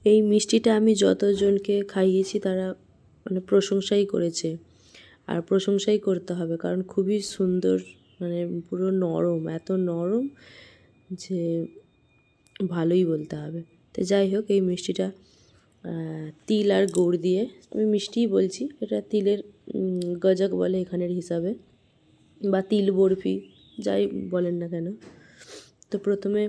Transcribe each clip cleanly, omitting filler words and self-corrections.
এই মিষ্টিটা আমি যতজনকে খাইয়েছি তারা মানে প্রশংসাই করেছে, আর প্রশংসাই করতে হবে, কারণ খুবই সুন্দর, মানে পুরো নরম, এত নরম যে ভালোই বলতে হবে। তো যাই হোক, এই মিষ্টিটা তিল আর গুড় দিয়ে, আমি মিষ্টিই বলছি, এটা তিলের গজক বলে এখানের হিসাবে, বা তিল বরফি যাই বলেন না কেন। তো প্রথমে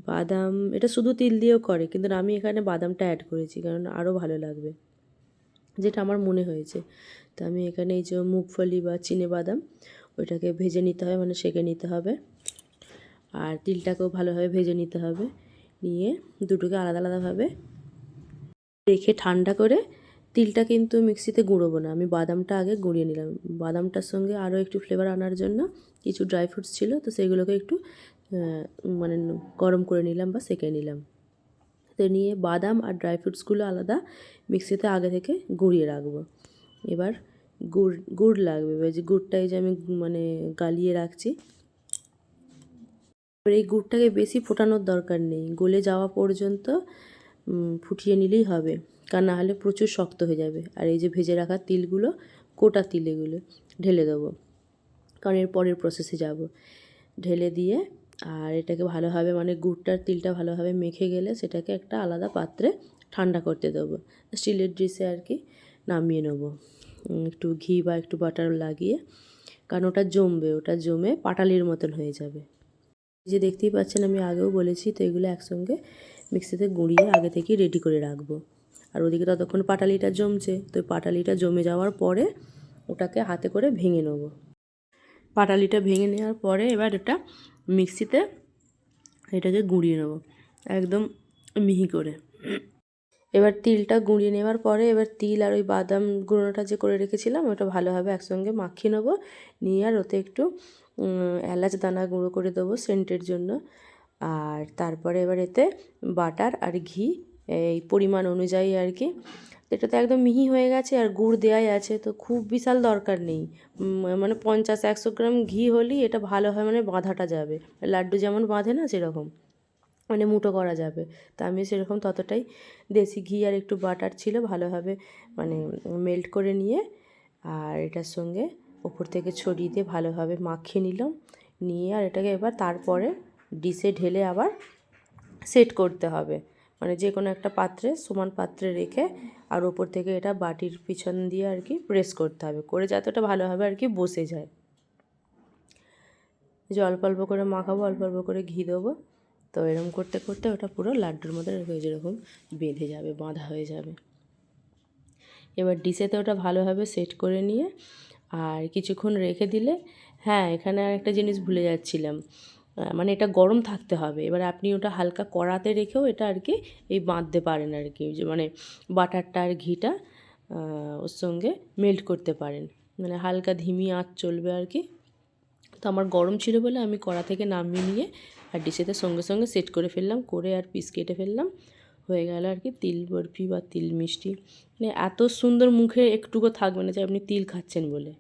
বাদাম, এটা শুধু তিল দিয়েও করে, কিন্তু আমি এখানে বাদামটা অ্যাড করেছি কারণ আরও ভালো লাগবে, যেটা আমার মনে হয়েছে। তো আমি এখানে এই যে মুগফলি বা চিনে বাদাম, ওইটাকে ভেজে নিতে হবে, মানে সেঁকে নিতে হবে, আর তিলটাকেও ভালোভাবে ভেজে নিতে হবে। নিয়ে দুটোকে আলাদা আলাদাভাবে রেখে ঠান্ডা করে, তিলটা কিন্তু মিক্সিতে গুঁড়োবো না, আমি বাদামটা আগে গুঁড়িয়ে নিলাম। বাদামটার সঙ্গে আরও একটু ফ্লেভার আনার জন্য কিছু ড্রাই ফ্রুটস ছিল, তো সেগুলোকে একটু মানে গরম করে নিলাম বা সেঁকে নিলাম। তো নিয়ে বাদাম আর ড্রাই ফ্রুটসগুলো আলাদা মিক্সিতে আগে থেকে গুঁড়িয়ে রাখবো। এবার গুড় লাগবে, এবার যে গুড়টা এই যে আমি মানে গালিয়ে রাখছি, এবার এই গুড়টাকে বেশি ফোটানোর দরকার নেই, গলে যাওয়া পর্যন্ত ফুটিয়ে নিলেই হবে, কারণ না হলে প্রচুর শক্ত হয়ে যাবে। আর এই যে ভেজে রাখা তিলগুলো, কোটা তিল, এগুলো ঢেলে দেবো, কারণ এর পরের প্রসেসে যাব। ঢেলে দিয়ে আর এটাকে ভালোভাবে, মানে গুড়টার তিলটা ভালোভাবে মেখে গেলে সেটাকে একটা আলাদা পাত্রে ঠান্ডা করতে দেবো, স্টিলের ডিশে আর কি নামিয়ে নেবো, একটু ঘি বা একটু বাটার লাগিয়ে, কারণ ওটা জমবে, ওটা জমে পাটালির মতন হয়ে যাবে। যে দেখতেই পাচ্ছেন, আমি আগেও বলেছি, তো এগুলো একসঙ্গে মিক্সিতে গুঁড়িয়ে আগে থেকেই রেডি করে রাখবো। আর ওদিকে ততক্ষণ পাটালিটা জমছে, তো পাটালিটা জমে যাওয়ার পরে ওটাকে হাতে করে ভেঙে নেব। পাটালিটা ভেঙে নেওয়ার পরে এবার এটা মিক্সিতে এটাকে গুঁড়িয়ে নেব একদম মিহি করে। এবার তিলটা গুঁড়িয়ে নেওয়ার পরে এবার তিল আর ওই বাদাম গুঁড়োটা যে করে রেখেছিলাম ওটা ভালোভাবে একসঙ্গে মাখিয়ে নেবো, নিয়ে আর ওতে একটু এলাচ দানা গুঁড়ো করে দেবো সেন্টের জন্য। আর তারপরে এবার এতে বাটার আর ঘি এই পরিমাণ অনুযায়ী আর কি। এটা তো একদম মিহি হয়ে গেছে, আর গুড় দেওয়াই আছে, তো খুব বিশাল দরকার নেই, মানে 50-100 গ্রাম ঘি হলেই এটা ভালো হয়, মানে বাঁধাটা যাবে, লাড্ডু যেমন বাঁধে না সেরকম, মানে মুঠো করা যাবে। তা আমি সেরকম ততটাই দেশি ঘি আর একটু বাটার ছিল, ভালোভাবে মানে মেল্ট করে নিয়ে আর এটার সঙ্গে ওপর থেকে ছড়িয়ে দিয়ে ভালোভাবে মাখিয়ে নিলাম। নিয়ে আর এটাকে এবার তারপরে ডিশে ঢেলে আবার সেট করতে হবে, মানে যে কোনো একটা পাত্রে, সমান পাত্রে রেখে, আর ওপর থেকে এটা বাটির পিছন দিয়ে আর কি প্রেস করতে হবে, করে যাতে ওটা ভালোভাবে আর কি বসে যায়। যে অল্প অল্প করে মাখাবো, অল্প অল্প করে ঘি দেবো, তো এরকম করতে করতে ওটা পুরো লাড্ডুর মতো যেরকম বেঁধে যাবে, বাঁধা হয়ে যাবে। এবার ডিশেতে ওটা ভালোভাবে সেট করে নিয়ে আর কিছুক্ষণ রেখে দিলে, হ্যাঁ এখানে আর একটা জিনিস ভুলে যাচ্ছিলাম, মানে এটা গরম থাকতে হবে। এবার আপনি ওটা হালকা কড়াতে রেখেও এটা আর কি এই বাঁধতে পারেন আর কি, যে মানে বাটারটা আর ঘিটা ওর সঙ্গে মেল্ট করতে পারেন, মানে হালকা ধিমি আঁচ চলবে আর কি। তো আমার গরম ছিল বলে আমি কড়া থেকে নামিয়ে নিয়ে আর ডিশেতে সঙ্গে সঙ্গে সেট করে ফেললাম, করে আর পিস কেটে ফেললাম, হয়ে গেল আর কি তিল বরফি বা তিল মিষ্টি। মানে এত সুন্দর, মুখে একটুকু থাকবে না যে আপনি তিল খাচ্ছেন বলে।